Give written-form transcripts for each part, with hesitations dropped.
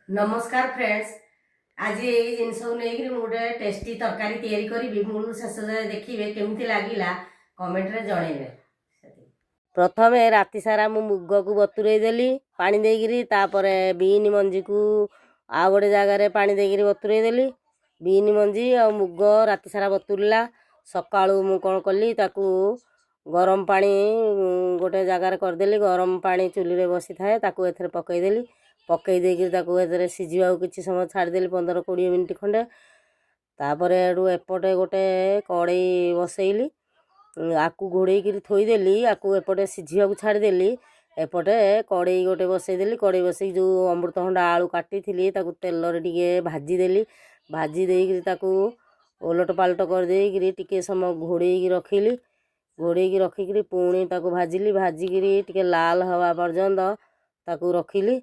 नमस्कार फ्रेंड्स। आज ये जिनस नहीं गोटे टेस्टी तरकारी तैयारी करी मूल शेष जाए देखिए केमती लगिला कमेंट रे जणेबे। प्रथम राति सारा मु मुग को बतुरई देली पानी देकरी तापरे बीन मंजी को आ गोटे जगार पानी देकरी बतुरई देली। बीन मंजी आ मुग राति सारा बतुरला सकाळू मु कौन कली ताकू गरम पानी गोटे जगार करदेली। गरम पानी चुली रे बसी थाए ताकू एथरे पकईदेली। पकई देकरी ताकू एथरे सिझिबा किछि समय छाड़देली 15-20 मिनिट खंडे। तापरे एडू एपटे गोटे कड़ई बसैली आकू घोड़े थोईदेली। आकू एपटे सिझिबा छाड़देली। एपटे कड़ई गोटे बसैदेली। कड़ई बसई जो अमृतभंडा आलू काटी थी ताकू तेल टिके भाजीदेली। भाजी देकरी ताकू ओलट पालट कर देकरी टिके समय घोड़े रखिली। घोड़े रखिकी पुणी ताकू भाजिली। भाजिकी टिके लाल हवा पर्यंत ताकू रखिली।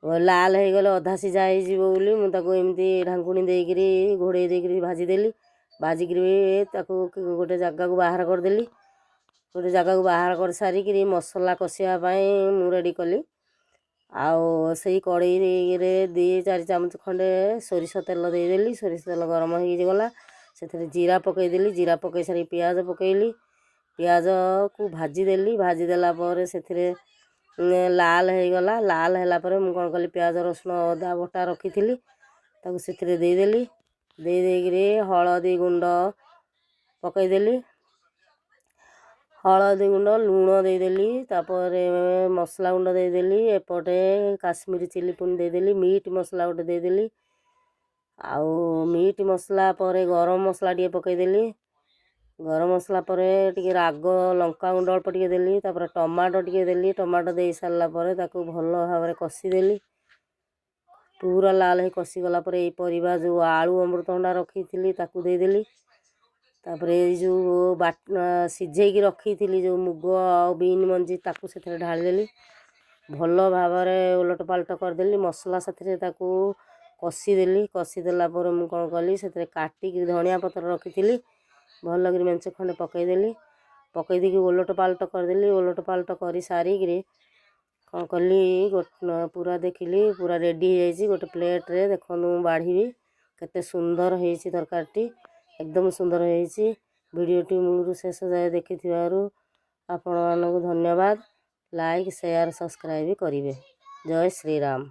लाल हो गले अधा सीझा होली मुझे एमती ढांकुणी देकरी घोड़े देकरी भाजीदेली। भाजिकी गोटे जगह को बाहर करदेली। गोटे जगह को बाहर कर सारिकी मसला कषापी मु रेडी कली। आउ से कड़ई रे 2-4 चामच खंडे सोरिष तेल देदेली। सोरिष तेल गरम होगला से जीरा पकईदेली। जीरा पकई सारी पियाज पकईली। पियाज को भाजीदेली। भाजीदेला से लाल हो गला। लाल है मुझे कौन कली प्याज रसुण अदा बटा रखी थी ताकू से देदेली। देकरी हलदी गुंड पकईदेली। हलदी गुंड लुण देदेली। तापर मसला गुंड देदेली। एपटे काश्मीरी चिली पुणी देदेली। मीट मसला गोटे देदेली। आउ मीट मसला पर गरम मसला टे पकईदेली। गरम मसला पर टिके राग लंका गुंड अल्प टिके देली। तापर टमाटो टिके देली। टमाटो दे सारा पर ताकू भल भाव में कषिदेली। पूरा लाल है कषिगला पर यही परिवा जो आलू अमृतभंडा रखी थी ताकू देदेली। तापर जो बाट सिझेकी रखी थी जो मुग आ बीन मंजी ताकू से ढालीदेली। भल भाव में ओलट पालट करदेली। मसला साथी ताकू कषिदेली। कषिदेला पर मुझे कौन कली से काटिकी धनिया पत्र रखी थी भल कर मेंचे खंडे पकईदेली। पकई देकी ओलट पालट करदेली। ओलट पालट कर सारिकी कौन कली पूरा देखिली पूरा रेडी हो जाए। गोटे प्लेट रे देखो बाढ़ी केते सुंदर है तरकारी एकदम सुंदर है। वीडियोटी मूल शेष जाए देखि आपण मानक धन्यवाद। लाइक शेयर सब्सक्राइब करेंगे। जय श्री राम।